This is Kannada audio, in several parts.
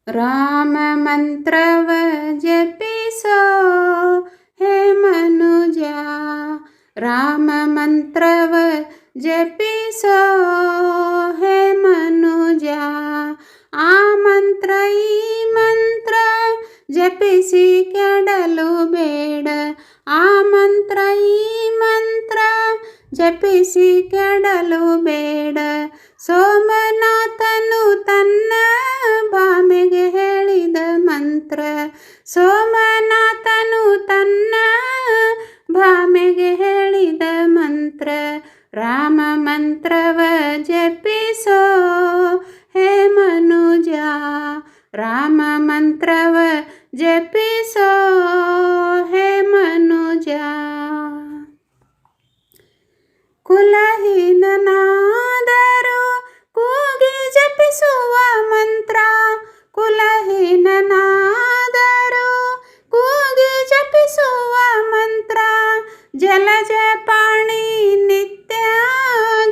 ರಾಮ ಮಂತ್ರವ ಜಪಿಸೋ ಹೇ ಮನುಜ, ರಾಮ ಮಂತ್ರವ ಜಪಿಸೋ ಹೇ ಮನುಜ. ಆ ಮಂತ್ರ ಈ ಮಂತ್ರ ಜಪಿಸಿ ಕೆಡಲು ಬೇಡ, ಆ ಮಂತ್ರ ಈ ಮಂತ್ರ ಜಪಿಸಿ ಕೆಡಲು ಬೇಡ. ಸೋಮನಾಥನು ತನ್ನ ಭಾಮೆಗೆ ಹೇಳಿದ ಮಂತ್ರ, ಸೋಮನಾಥನು ತನ್ನ ಭಾಮೆಗೆ ಹೇಳಿದ ಮಂತ್ರ. ರಾಮ ಮಂತ್ರವ ಜಪಿಸೋ ಹೇ ಮನುಜ, ರಾಮ ಮಂತ್ರವ ಜಪಿಸೋ ಹೇ ಮನುಜ. ಕುಲಹೀನನಾದರೂ ಕೂಗಿ ಜಪಿಸುವ ಮಂತ್ರ, ಕುಲಹೀನನಾದರೂ ಕೂಗಿ ಜಪಿಸುವ ಮಂತ್ರ. ಜಲಜ ಪಾಣಿ ನಿತ್ಯ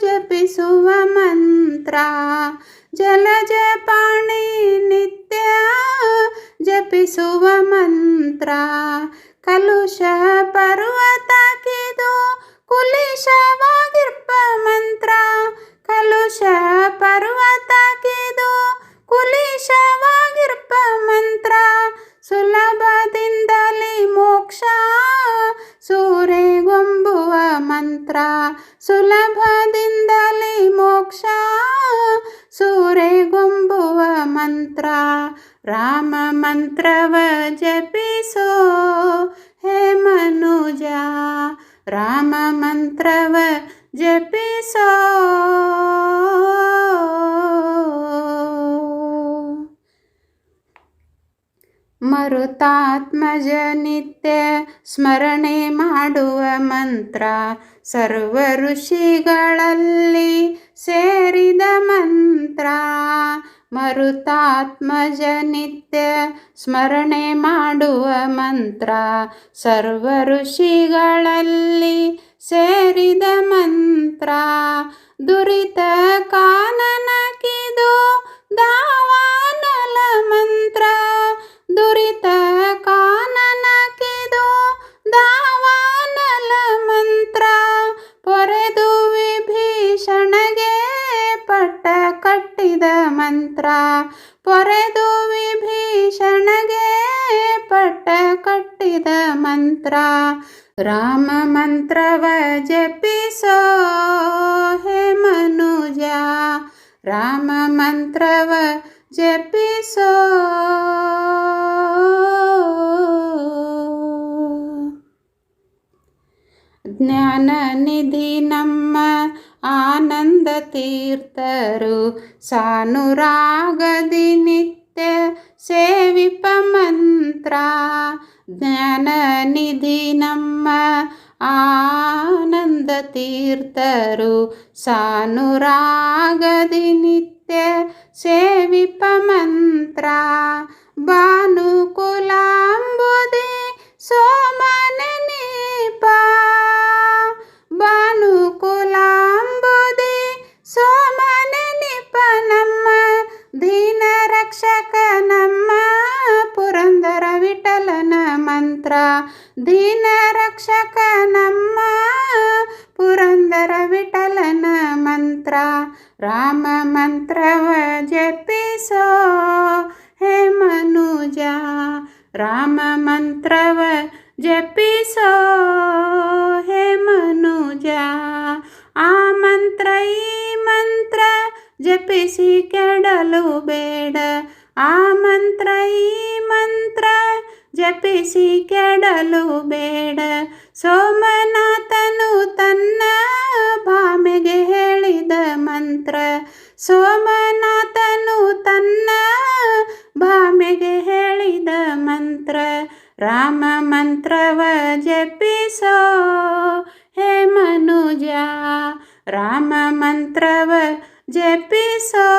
ಜಪಿಸುವ ಮಂತ್ರ, ಜಲಜ ಪಾಣಿ ನಿತ್ಯ ಜಪಿಸುವ ಮಂತ್ರ. ಕಲುಷ ಪರ್ವತ ಕಿದು ಕುಲಿಶವಾಗಿರ್ಪ ಮಂತ್ರ, ಕಲುಷ ಪರ್ವತ ಕಿದು ಕುಲಿಶವಾಗಿರ್ಪ ಮಂತ್ರ. ಸುಲಭದಿಂದಲೇ ಮೋಕ್ಷ ಸೂರೆಗೊಂಬುವ ಮಂತ್ರ, ಸುಲಭದಿಂದಲೇ ಮೋಕ್ಷ ಸೂರೆಗೊಂಬುವ ಮಂತ್ರ. ರಾಮ ಮಂತ್ರವ ಜಪಿಸೋ ಹೇ ಮನುಜ, ರಾಮ ಮಂತ್ರವ ಜಪಿಸೋ. ಮರುತಾತ್ಮಜ ನಿತ್ಯ ಸ್ಮರಣೆ ಮಾಡುವ ಮಂತ್ರ, ಸರ್ವ ಋಷಿಗಳಲ್ಲಿ ಸೇರಿದ ಮಂತ್ರ. ಮರುತಾತ್ಮಜ ನಿತ್ಯ ಸ್ಮರಣೆ ಮಾಡುವ ಮಂತ್ರ, ಸರ್ವ ಋಷಿಗಳಲ್ಲಿ ಸೇರಿದ ಮಂತ್ರ. ದುರಿತ ಕಾನನ ಕಿದು ದಾವಾನಲ ಮಂತ್ರ, ದುರಿತ ಕಾನನ ಕಿದು ದಾವಾನಲ ಮಂತ್ರ. ಪೊರೆದು ವಿಭೀಷಣಗೆ ಪಟ್ಟ ಕಟ್ಟಿದ ಮಂತ್ರ, ಪೊರೆದು ವಿಭೀಷಣಗೆ ಪಟ್ಟ ಕಟ್ಟಿದ ಮಂತ್ರ. ರಾಮ ಮಂತ್ರವ ಜಪಿಸೋ ಹೇ ಮನುಜ, ರಾಮ ಮಂತ್ರವ ಜಪಿಸೋ. ಜ್ಞಾನ ನಿಧಿ ನಮ್ಮ ಆನಂದ ತೀರ್ಥರು, ಸಾನುರಾಗದಿ ನಿತ್ಯ ಸೇವಿಪ ಮಂತ್ರ. ಜ್ಞಾನ ನಿಧಿ ನಮ್ಮ ಆನಂದ ತೀರ್ಥರು, ಸಾನುರಾಗದಿ ನಿತ್ಯ ಸೇವಿಪ ಮಂತ್ರ. ಭಾನುಕುಲಾಂಬುದಿ ಸೋಮನೆನೀಪ, ಭಾನುಕುಲಾಂಬುದಿ ಸೋಮನೆನೀಪ ನಮ್ಮ ದೀನ ರಕ್ಷಕ ನಮ್ಮ ಪುರಂದರ ವಿಠಲನ ಮಂತ್ರ. ದೀನ ರಕ್ಷಕ ನಮ್ಮ ಪುರಂದರ ವಿಠಲನ ಮಂತ್ರ. ರಾಮ ಮಂತ್ರವ ಜಪಿಸೋ ಹೇ ಮನುಜ, ರಾಮ ಮಂತ್ರವ ಜಪಿಸೋ ಹೇ ಮನುಜ. ಆ ಮಂತ್ರ ಈ ಮಂತ್ರ ಜಪಿಸಿ ಕೆಡಲು ಬೇಡ, ಆ ಮಂತ್ರ ಈ ಮಂತ್ರ ಜಪಿಸಿ ಕೆಡಲು ಬೇಡ. ಸೋಮನಾಥನು ತನ್ನ ಭಾಮೆಗೆ ಹೇಳಿದ ಮಂತ್ರ, ಸೋಮನಾಥನು ತನ್ನ ಭಾಮೆಗೆ ಹೇಳಿದ ಮಂತ್ರ. ರಾಮ ಮಂತ್ರವ ಜಪಿಸೋ ಹೇ ಮನುಜ, ರಾಮ ಮಂತ್ರವ ಜಪಿಸೋ.